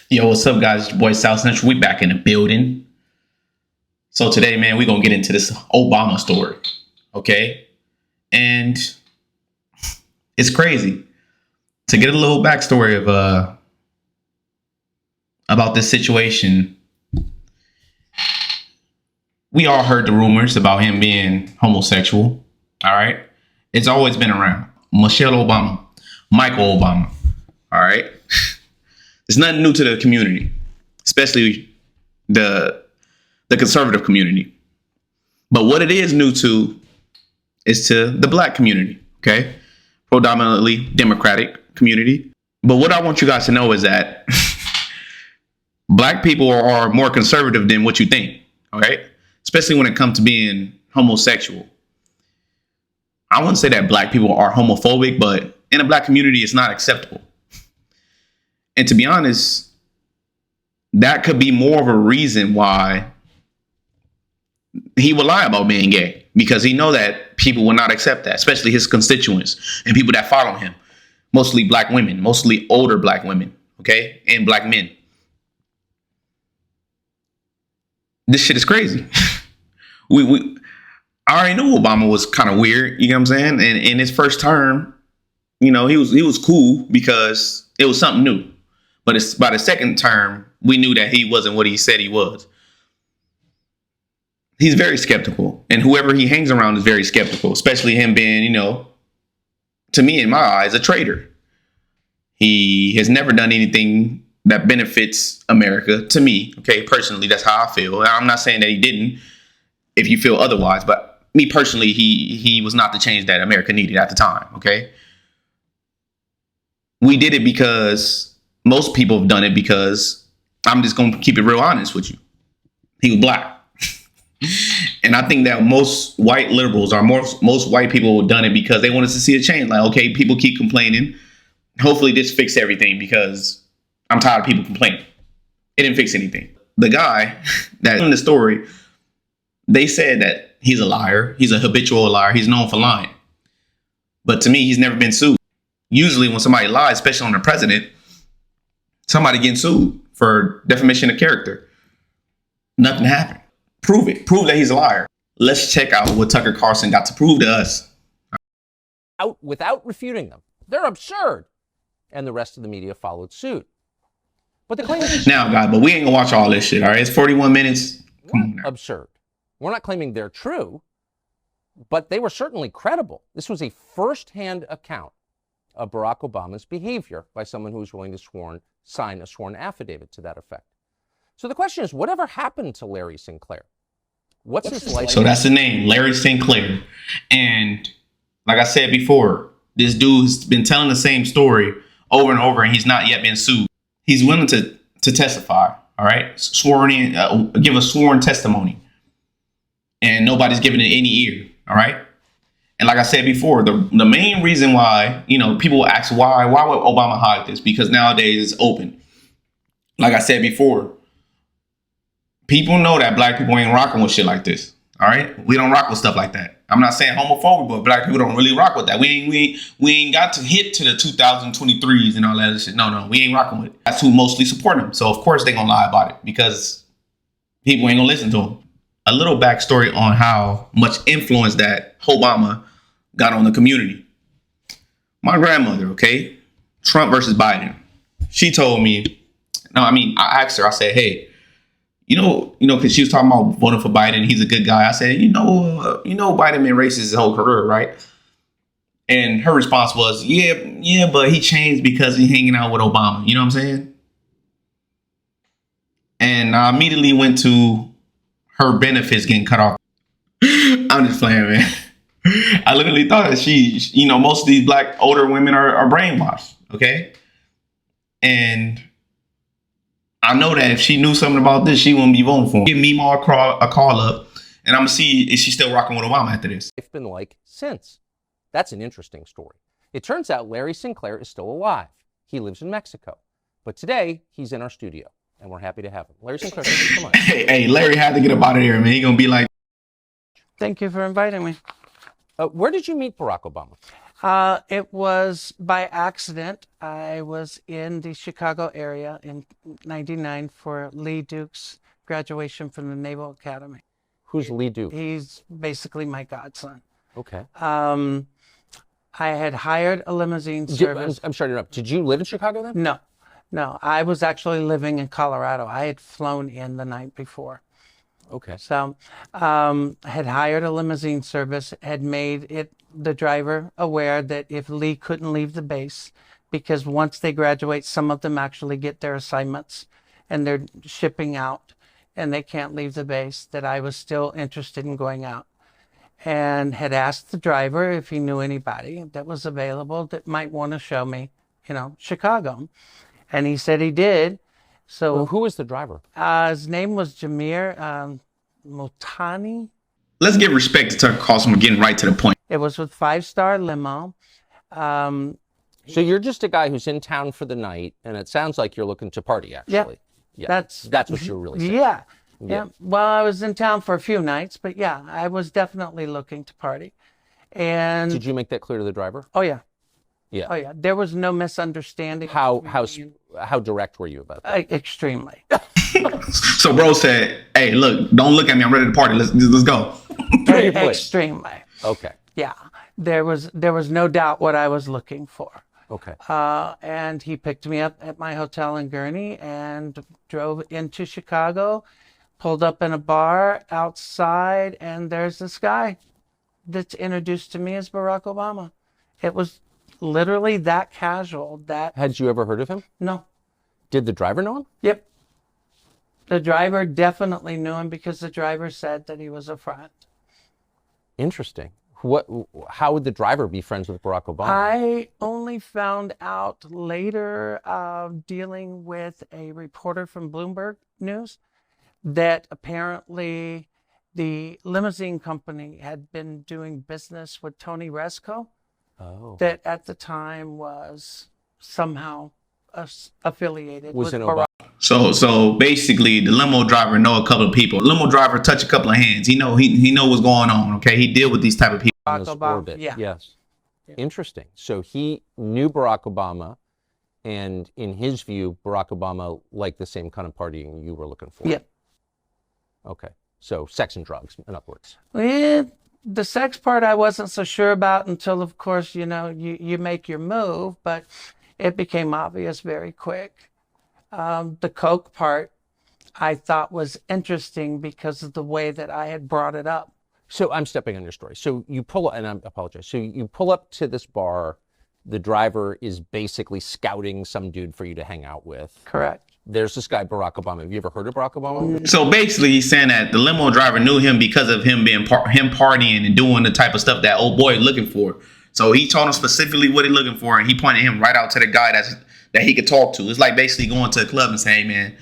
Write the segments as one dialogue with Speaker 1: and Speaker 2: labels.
Speaker 1: Yo, what's up, guys? It's your boy South Central. We back in the building. So today, man, we're gonna get into this Obama story, okay? And it's crazy. To get a little backstory of about this situation, we all heard the rumors about him being homosexual. All right, it's always been around. Michelle Obama, Michael Obama. All right. It's nothing new to the community, especially the conservative community. But what it is new to is to the black community, okay? Predominantly Democratic community. But what I want you guys to know is that black people are more conservative than what you think, all right? Especially when it comes to being homosexual. I wouldn't say that black people are homophobic, but in a black community, it's not acceptable. And to be honest, that could be more of a reason why he would lie about being gay, because he know that people will not accept that, especially his constituents and people that follow him, mostly black women, mostly older black women, okay, and black men. This shit is crazy. I already knew Obama was kind of weird, you know what I'm saying? And in his first term, you know, he was cool because it was something new. But it's by the second term, we knew that he wasn't what he said he was. He's very skeptical. And whoever he hangs around is very skeptical, especially him being, you know, to me, in my eyes, a traitor. He has never done anything that benefits America, to me. Okay, personally, that's how I feel. I'm not saying that he didn't, if you feel otherwise. But me personally, he was not the change that America needed at the time. Okay. We did it because most people have done it because, I'm just going to keep it real honest with you, he was black. And I think that most white liberals or most white people have done it because they wanted to see a change. Like, okay, people keep complaining. Hopefully this fix everything, because I'm tired of people complaining. It didn't fix anything. The guy that in the story, they said that he's a liar. He's a habitual liar. He's known for lying. But to me, he's never been sued. Usually when somebody lies, especially on the president, somebody getting sued for defamation of character. Nothing happened. Prove it. Prove that he's a liar. Let's check out what Tucker Carlson got to prove to us.
Speaker 2: Without refuting them. They're absurd. And the rest of the media followed suit. But the claim is
Speaker 1: now, guys, but we ain't gonna watch all this shit, all right? It's 41 minutes. Come on now.
Speaker 2: Absurd. We're not claiming they're true, but they were certainly credible. This was a first-hand account of Barack Obama's behavior by someone who was willing to sign a sworn affidavit to that effect. So the question is, whatever happened to Larry Sinclair? What's his life?
Speaker 1: So that's the name, Larry Sinclair. And like I said before, this dude's been telling the same story over and over, and he's not yet been sued. He's willing to testify, all right? Sworn in, give a sworn testimony. And nobody's giving it any ear, all right? And like I said before, the main reason why, you know, people will ask why would Obama hide this? Because nowadays it's open. Like I said before, people know that black people ain't rocking with shit like this. All right, we don't rock with stuff like that. I'm not saying homophobic, but black people don't really rock with that. We ain't got to hit to the 2023s and all that shit. No, we ain't rocking with it. That's who mostly support him. So of course they gonna lie about it, because people ain't gonna listen to him. A little backstory on how much influence that Obama got on the community. My grandmother, okay, Trump versus Biden. She told me, I asked her, I said, hey, you know, because she was talking about voting for Biden. He's a good guy. I said, you know, Biden been racist his whole career, right? And her response was, yeah, but he changed because he's hanging out with Obama. You know what I'm saying? And I immediately went to her benefits getting cut off. I'm just playing, man. I literally thought that most of these black older women are brainwashed, okay? And I know that if she knew something about this, she wouldn't be voting for him. Give me more a call up, and I'm going to see if she's still rocking with Obama after this.
Speaker 2: It's been like since. That's an interesting story. It turns out Larry Sinclair is still alive. He lives in Mexico. But today, he's in our studio, and we're happy to have him. Larry Sinclair, thank you so much.
Speaker 1: Hey, Larry had to get up out of here, man. He's going to be like...
Speaker 3: Thank you for inviting me.
Speaker 2: Where did you meet Barack Obama?
Speaker 3: It was by accident. I was in the Chicago area in '99 for Lee Duke's graduation from the Naval Academy.
Speaker 2: Who's Lee Duke?
Speaker 3: He's basically my godson.
Speaker 2: Okay.
Speaker 3: I had hired a limousine service.
Speaker 2: I'm sorry to interrupt. Did you live in Chicago then?
Speaker 3: No, no, I was actually living in Colorado. I had flown in the night before.
Speaker 2: Okay.
Speaker 3: So had hired a limousine service, had made the driver aware that if Lee couldn't leave the base, because once they graduate, some of them actually get their assignments and they're shipping out and they can't leave the base, that I was still interested in going out. And had asked the driver if he knew anybody that was available that might want to show me, Chicago. And he said he did. So
Speaker 2: Well, who was the driver?
Speaker 3: his name was Jameer Motani.
Speaker 1: Let's give respect to Tucker Carlson for getting right to the point.
Speaker 3: It was with 5-star limo.
Speaker 2: So you're just a guy who's in town for the night, and it sounds like you're looking to party, actually. Yeah.
Speaker 3: That's
Speaker 2: what you're really saying.
Speaker 3: Yeah. Well, I was in town for a few nights, but yeah, I was definitely looking to party. And
Speaker 2: Did you make that clear to the driver?
Speaker 3: oh yeah,
Speaker 2: Yeah.
Speaker 3: oh yeah, there was no misunderstanding.
Speaker 2: How
Speaker 3: between me
Speaker 2: how direct were you about that?
Speaker 3: and- extremely.
Speaker 1: So bro said, "Hey, look, don't look at me. I'm ready to party. Let's go."
Speaker 2: Pretty please.
Speaker 3: Extremely.
Speaker 2: Okay.
Speaker 3: Yeah, there was no doubt what I was looking for.
Speaker 2: Okay.
Speaker 3: And he picked me up at my hotel in Gurnee and drove into Chicago, pulled up in a bar outside, and there's this guy that's introduced to me as Barack Obama. It was literally that casual.
Speaker 2: Had you ever heard of him?
Speaker 3: No.
Speaker 2: Did the driver know him?
Speaker 3: Yep. The driver definitely knew him because the driver said that he was a friend.
Speaker 2: Interesting. How would the driver be friends with Barack Obama?
Speaker 3: I only found out later, dealing with a reporter from Bloomberg News, that apparently the limousine company had been doing business with Tony Resco, that at the time was somehow affiliated
Speaker 2: Was
Speaker 3: with
Speaker 2: in
Speaker 3: Barack.
Speaker 1: So basically, the limo driver know a couple of people. Limo driver touch a couple of hands. He know what's going on. Okay, he deal with these type of people.
Speaker 2: In this
Speaker 3: Obama,
Speaker 2: orbit.
Speaker 3: yeah.
Speaker 2: Yes. Interesting. So he knew Barack Obama, and in his view, Barack Obama liked the same kind of partying you were looking for.
Speaker 3: Yeah.
Speaker 2: Okay. So sex and drugs, in other words.
Speaker 3: The sex part I wasn't so sure about until, of course, you make your move, but it became obvious very quick. The coke part I thought was interesting because of the way that I had brought it up.
Speaker 2: So I'm stepping on your story. So you pull up, and I apologize. So you pull up to this bar. The driver is basically scouting some dude for you to hang out with.
Speaker 3: Correct.
Speaker 2: There's this guy, Barack Obama. Have you ever heard of Barack Obama?
Speaker 1: So basically, he's saying that the limo driver knew him because of him being him partying and doing the type of stuff that old boy is looking for. So he told him specifically what he's looking for, and he pointed him right out to the guy that he could talk to. It's like basically going to a club and saying, "Hey, man,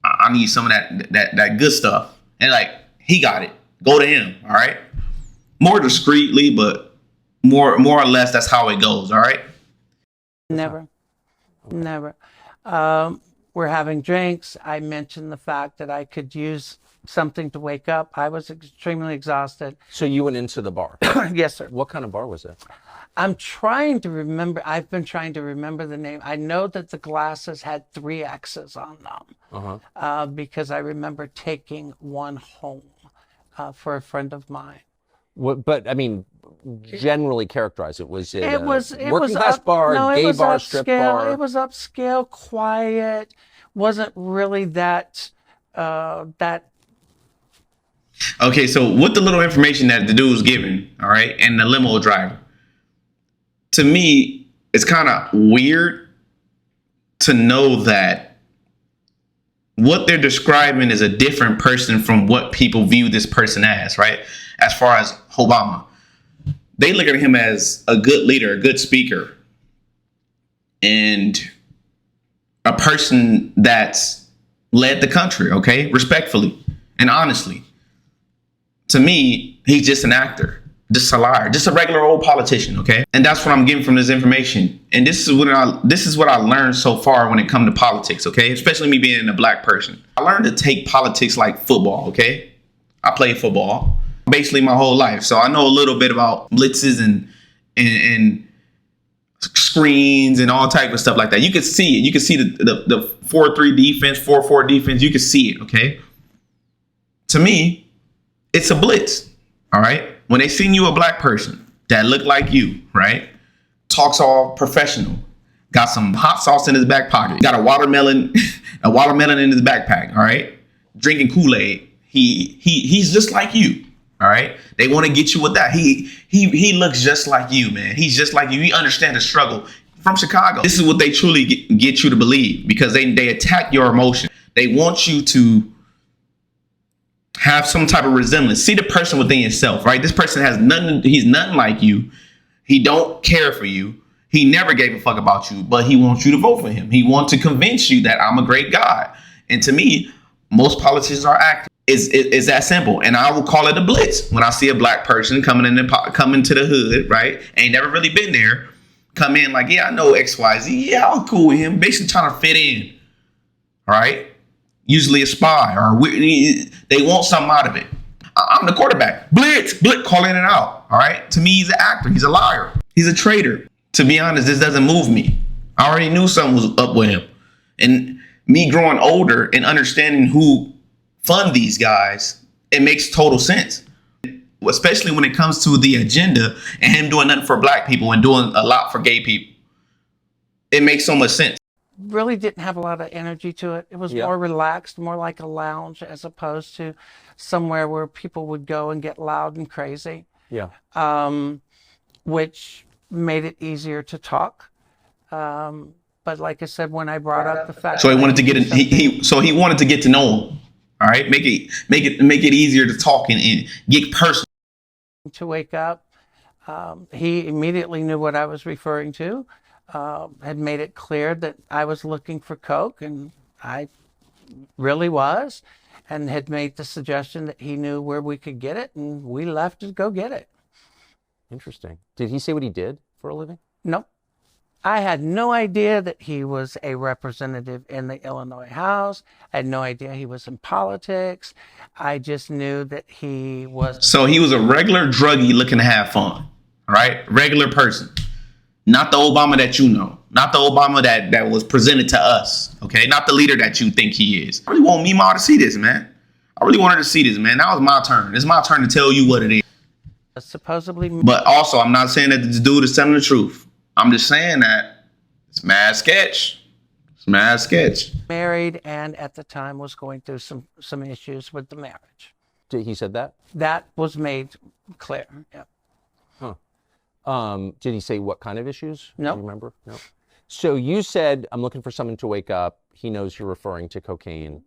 Speaker 1: I need some of that good stuff," and like he got it. Go to him. All right. More discreetly, but more or less, that's how it goes. All right.
Speaker 3: Never. We're having drinks. I mentioned the fact that I could use something to wake up. I was extremely exhausted.
Speaker 2: So you went into the bar.
Speaker 3: Yes, sir.
Speaker 2: What kind of bar was it?
Speaker 3: I'm trying to remember. I've been trying to remember the name. I know that the glasses had 3 X's on them because I remember taking one home for a friend of mine.
Speaker 2: But I mean, generally characterize it. Was it
Speaker 3: It was
Speaker 2: working class
Speaker 3: up,
Speaker 2: bar,
Speaker 3: no, it
Speaker 2: gay
Speaker 3: was
Speaker 2: bar, strip
Speaker 3: upscale.
Speaker 2: bar?
Speaker 3: It was upscale, quiet. Wasn't really that.
Speaker 1: Okay, so with the little information that the dude was given, all right, and the limo driver, to me, it's kind of weird to know that what they're describing is a different person from what people view this person as, right? As far as Obama, they look at him as a good leader, a good speaker, and a person that's led the country, okay, respectfully and honestly. To me, he's just an actor, just a liar, just a regular old politician, okay? And that's what I'm getting from this information. And this is what I learned so far when it comes to politics, okay? Especially me being a black person. I learned to take politics like football, okay? I played football basically my whole life. So I know a little bit about blitzes and screens and all type of stuff like that. You could see it. You could see the 4-3 defense, 4-4 defense. You could see it, okay? To me, it's a blitz, all right? When they seen you a black person that looked like you, right? Talks all professional. Got some hot sauce in his back pocket. Got a watermelon in his backpack, all right? Drinking Kool-Aid. He's just like you. All right. They want to get you with that. He looks just like you, man. He's just like you. He understands the struggle from Chicago. This is what they truly get you to believe, because they attack your emotion. They want you to have some type of resemblance. See the person within yourself, right? This person has nothing. He's nothing like you. He don't care for you. He never gave a fuck about you, but he wants you to vote for him. He wants to convince you that I'm a great guy. And to me, most politicians are actors. It's that simple. And I will call it a blitz when I see a black person coming to the hood, right? Ain't never really been there. Come in like, yeah, I know XYZ. Yeah, I'm cool with him. Basically trying to fit in. All right. Usually a spy, or they want something out of it. I'm the quarterback. Blitz, calling it out. All right. To me, he's an actor. He's a liar. He's a traitor. To be honest, this doesn't move me. I already knew something was up with him. And me growing older and understanding who fund these guys, it makes total sense, especially when it comes to the agenda and him doing nothing for black people and doing a lot for gay people. It makes so much sense.
Speaker 3: Really didn't have a lot of energy to it. It was more relaxed, more like a lounge, as opposed to somewhere where people would go and get loud and crazy. Yeah. Which made it easier to talk. But like I said, when I brought up the fact,
Speaker 1: so he wanted to get he wanted to get to know him. All right, make it easier to talk and get personal.
Speaker 3: To wake up, he immediately knew what I was referring to. Had made it clear that I was looking for coke, and I really was, and had made the suggestion that he knew where we could get it, and we left to go get it.
Speaker 2: Interesting. Did he say what he did for a living?
Speaker 3: Nope. I had no idea that he was a representative in the Illinois House. I had no idea he was in politics. I just knew that he was.
Speaker 1: So he was a regular druggie looking to have fun, right? Regular person. Not the Obama that you know. Not the Obama that was presented to us, okay? Not the leader that you think he is. I really want Meemaw to see this, man. I really wanted to see this, man. That was my turn. It's my turn to tell you what it is.
Speaker 3: Supposedly.
Speaker 1: But also, I'm not saying that this dude is telling the truth. I'm just saying that it's mad sketch. It's mad sketch.
Speaker 3: Married, and at the time was going through some issues with the marriage.
Speaker 2: He said that?
Speaker 3: That was made clear. Yeah.
Speaker 2: Huh. Did he say what kind of issues?
Speaker 3: No.
Speaker 2: Do you remember? No. So you said, I'm looking for someone to wake up. He knows you're referring to cocaine.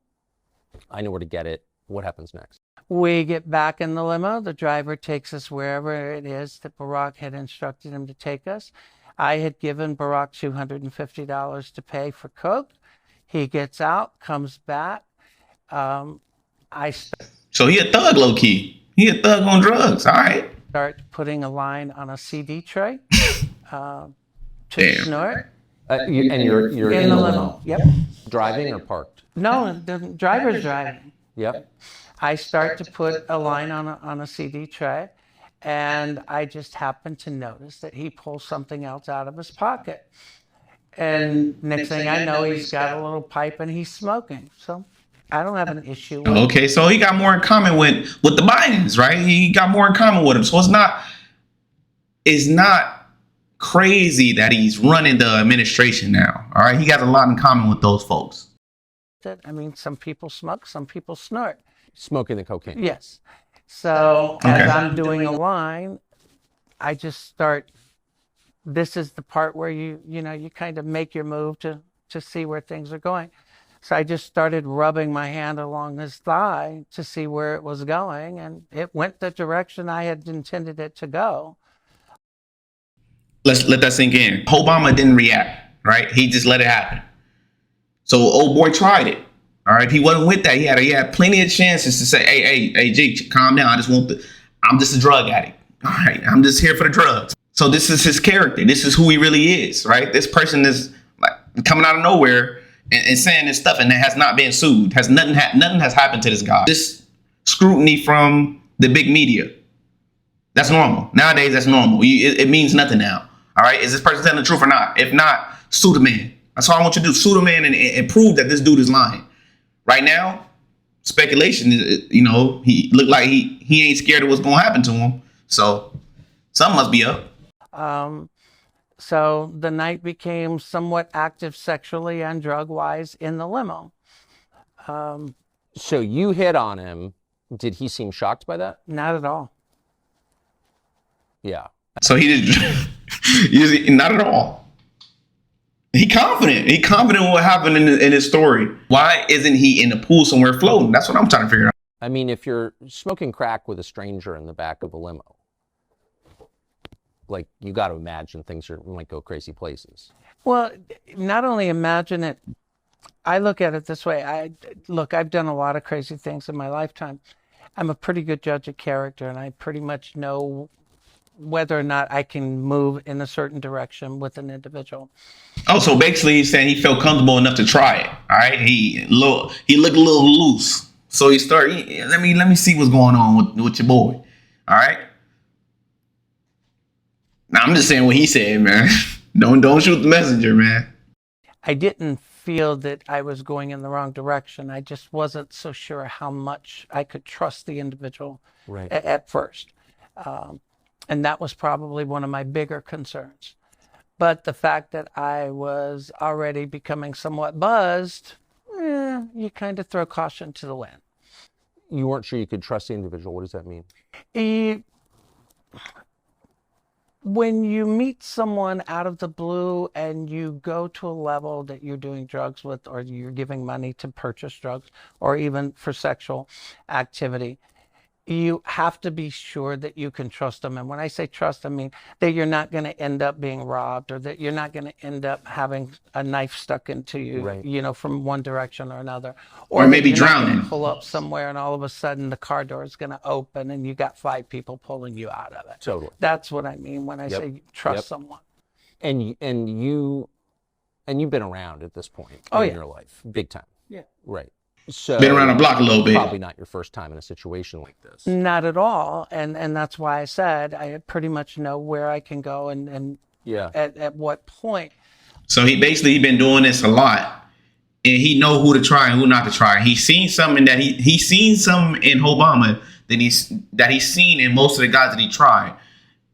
Speaker 2: I know where to get it. What happens next?
Speaker 3: We get back in the limo. The driver takes us wherever it is that Barack had instructed him to take us. I had given Barack $250 to pay for coke. He gets out, comes back. So
Speaker 1: he a thug, low key. He a thug on drugs. All right.
Speaker 3: Start putting a line on a CD tray to snort.
Speaker 2: And you're
Speaker 3: in the limo. Yep.
Speaker 2: Driving or parked?
Speaker 3: No, the driver's driving.
Speaker 2: Yep.
Speaker 3: I start to put a line on a CD tray. And I just happened to notice that he pulls something else out of his pocket. And next thing I know, he's got a little pipe and he's smoking. So I don't have an issue with it.
Speaker 1: Okay, so he got more in common with the Bidens, right? He got more in common with him. So it's not crazy that he's running the administration now. All right, he got a lot in common with those folks.
Speaker 3: I mean, some people smoke, some people snort.
Speaker 2: Smoking the cocaine.
Speaker 3: Yes. So as I'm doing a line, I just start. This is the part where you kind of make your move to see where things are going. So I just started rubbing my hand along his thigh to see where it was going, and it went the direction I had intended it to go.
Speaker 1: Let's let that sink in. Obama didn't react, right? He just let it happen. So old boy tried it. All right, he wasn't with that. He had plenty of chances to say, hey, G, calm down. I'm just a drug addict. All right, I'm just here for the drugs. So this is his character. This is who he really is, right? This person is like coming out of nowhere and saying this stuff, and it has not been sued. Nothing has happened to this guy. This scrutiny from the big media, that's normal. Nowadays, that's normal. It means nothing now. All right, is this person telling the truth or not? If not, sue the man. That's all I want you to do. Sue the man and prove that this dude is lying. Right now, speculation, he looked like he ain't scared of what's going to happen to him. So something must be up.
Speaker 3: So the night became somewhat active sexually and drug-wise in the limo.
Speaker 2: So you hit on him. Did he seem shocked by that?
Speaker 3: Not at all.
Speaker 2: Yeah.
Speaker 1: So he did not at all. He confident. He confident in what happened in his story. Why isn't he in the pool somewhere floating? That's what I'm trying to figure out.
Speaker 2: I mean, if you're smoking crack with a stranger in the back of a limo, like, you got to imagine things might go crazy places.
Speaker 3: Well, not only imagine it, I look at it this way. I've done a lot of crazy things in my lifetime. I'm a pretty good judge of character, and I pretty much know whether or not I can move in a certain direction with an individual.
Speaker 1: Oh, so basically he's saying he felt comfortable enough to try it. All right, he looked a little loose, so he started. Let me see what's going on with your boy. All right. Now I'm just saying what he said, man. Don't shoot the messenger, man.
Speaker 3: I didn't feel that I was going in the wrong direction. I just wasn't so sure how much I could trust the individual at first. And that was probably one of my bigger concerns. But the fact that I was already becoming somewhat buzzed, you kind of throw caution to the wind.
Speaker 2: You weren't sure you could trust the individual. What does that mean?
Speaker 3: When you meet someone out of the blue and you go to a level that you're doing drugs with, or you're giving money to purchase drugs, or even for sexual activity, you have to be sure that you can trust them. And when I say trust, I mean that you're not going to end up being robbed, or that you're not going to end up having a knife stuck into you, from one direction or another.
Speaker 1: Or maybe drowning.
Speaker 3: Pull up somewhere and all of a sudden the car door is going to open and you got 5 people pulling you out of it.
Speaker 2: Totally.
Speaker 3: That's what I mean when I say trust someone.
Speaker 2: And you've been around at this point in your life, big time.
Speaker 3: Yeah.
Speaker 2: Right. So
Speaker 1: been around the block a little bit.
Speaker 2: Probably not your first time in a situation like this.
Speaker 3: Not at all. And that's why I said I pretty much know where I can go and at what point.
Speaker 1: So he been doing this a lot, and he know who to try and who not to try. He's seen something that he's seen something in Obama that he's seen in most of the guys that he tried,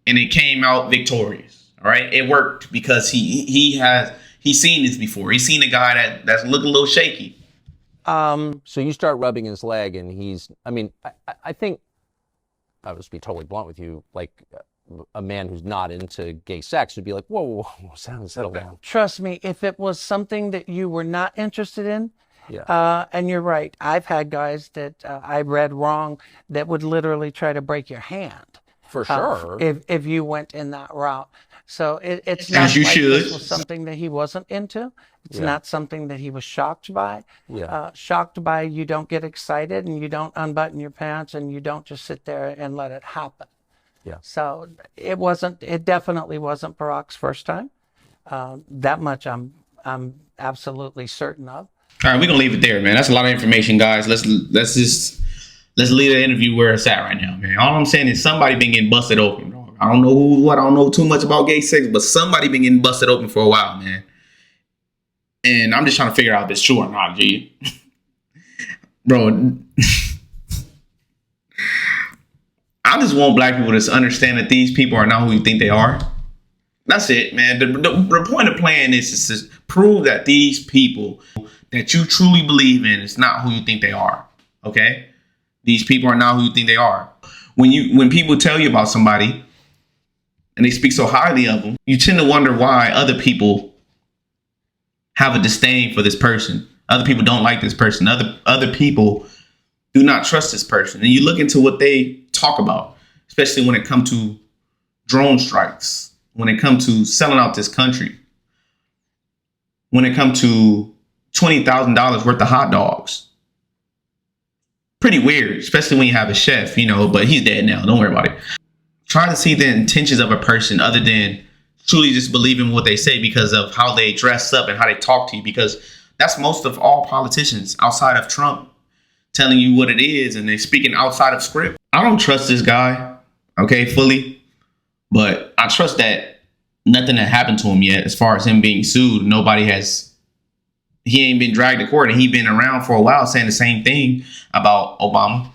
Speaker 1: and it came out victorious. All right, it worked because he's seen this before. He's seen a guy that's looking a little shaky.
Speaker 2: So you start rubbing his leg, and I think, I'll just be totally blunt with you, like a man who's not into gay sex would be like, whoa, settle down.
Speaker 3: Trust me, if it was something that you were not interested in, and you're right, I've had guys that I read wrong that would literally try to break your hand.
Speaker 2: For sure.
Speaker 3: If you went in that route. So it's
Speaker 1: not
Speaker 3: like
Speaker 1: should.
Speaker 3: This was something that he wasn't into. It's not something that he was shocked by. Shocked by, you don't get excited and you don't unbutton your pants and you don't just sit there and let it happen.
Speaker 2: Yeah.
Speaker 3: So it definitely wasn't Barack's first time. That much I'm absolutely certain of.
Speaker 1: All right, we're gonna leave it there, man. That's a lot of information, guys. Let's leave the interview where it's at right now, man. All I'm saying is somebody been getting busted open, bro. I don't know who, what. I don't know too much about gay sex, but somebody been getting busted open for a while, man. And I'm just trying to figure out if it's true or not, G. Bro, I just want black people to understand that these people are not who you think they are. That's it, man. The point of playing this is to prove that these people that you truly believe in is not who you think they are. Okay? These people are not who you think they are. When people tell you about somebody and they speak so highly of them, you tend to wonder why other people have a disdain for this person. Other people don't like this person. Other people do not trust this person. And you look into what they talk about, especially when it comes to drone strikes, when it comes to selling out this country, when it comes to $20,000 worth of hot dogs. Pretty weird, especially when you have a chef, but he's dead now. Don't worry about it. Try to see the intentions of a person other than truly just believing what they say because of how they dress up and how they talk to you, because that's most of all politicians outside of Trump telling you what it is and they're speaking outside of script. I don't trust this guy, okay, fully, but I trust that nothing had happened to him yet as far as him being sued. He ain't been dragged to court, and he been around for a while saying the same thing about Obama.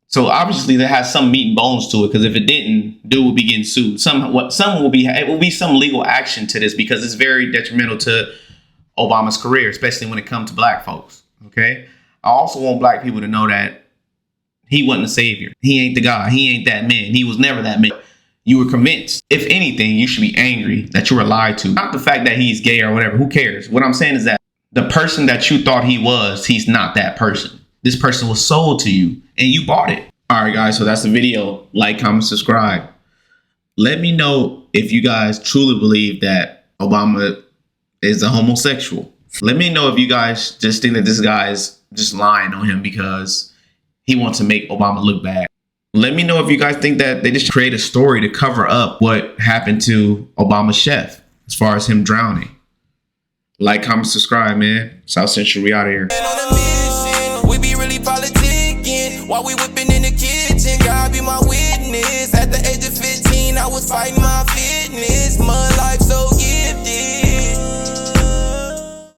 Speaker 1: So obviously that has some meat and bones to it, because if it didn't, dude would be getting sued. It will be some legal action to this, because it's very detrimental to Obama's career, especially when it comes to black folks. Okay. I also want black people to know that he wasn't a savior. He ain't the guy. He ain't that man. He was never that man. You were convinced. If anything, you should be angry that you were lied to. Not the fact that he's gay or whatever. Who cares? What I'm saying is that the person that you thought he was, he's not that person. This person was sold to you and you bought it. All right, guys. So that's the video. Like, comment, subscribe. Let me know if you guys truly believe that Obama is a homosexual. Let me know if you guys just think that this guy is just lying on him because he wants to make Obama look bad. Let me know if you guys think that they just create a story to cover up what happened to Obama's chef as far as him drowning. Like, comment, subscribe, man. South Central, we out of here.
Speaker 4: We be really politicking while we whipping in the kitchen. God be my witness. At the age of 15, I was fighting my fitness.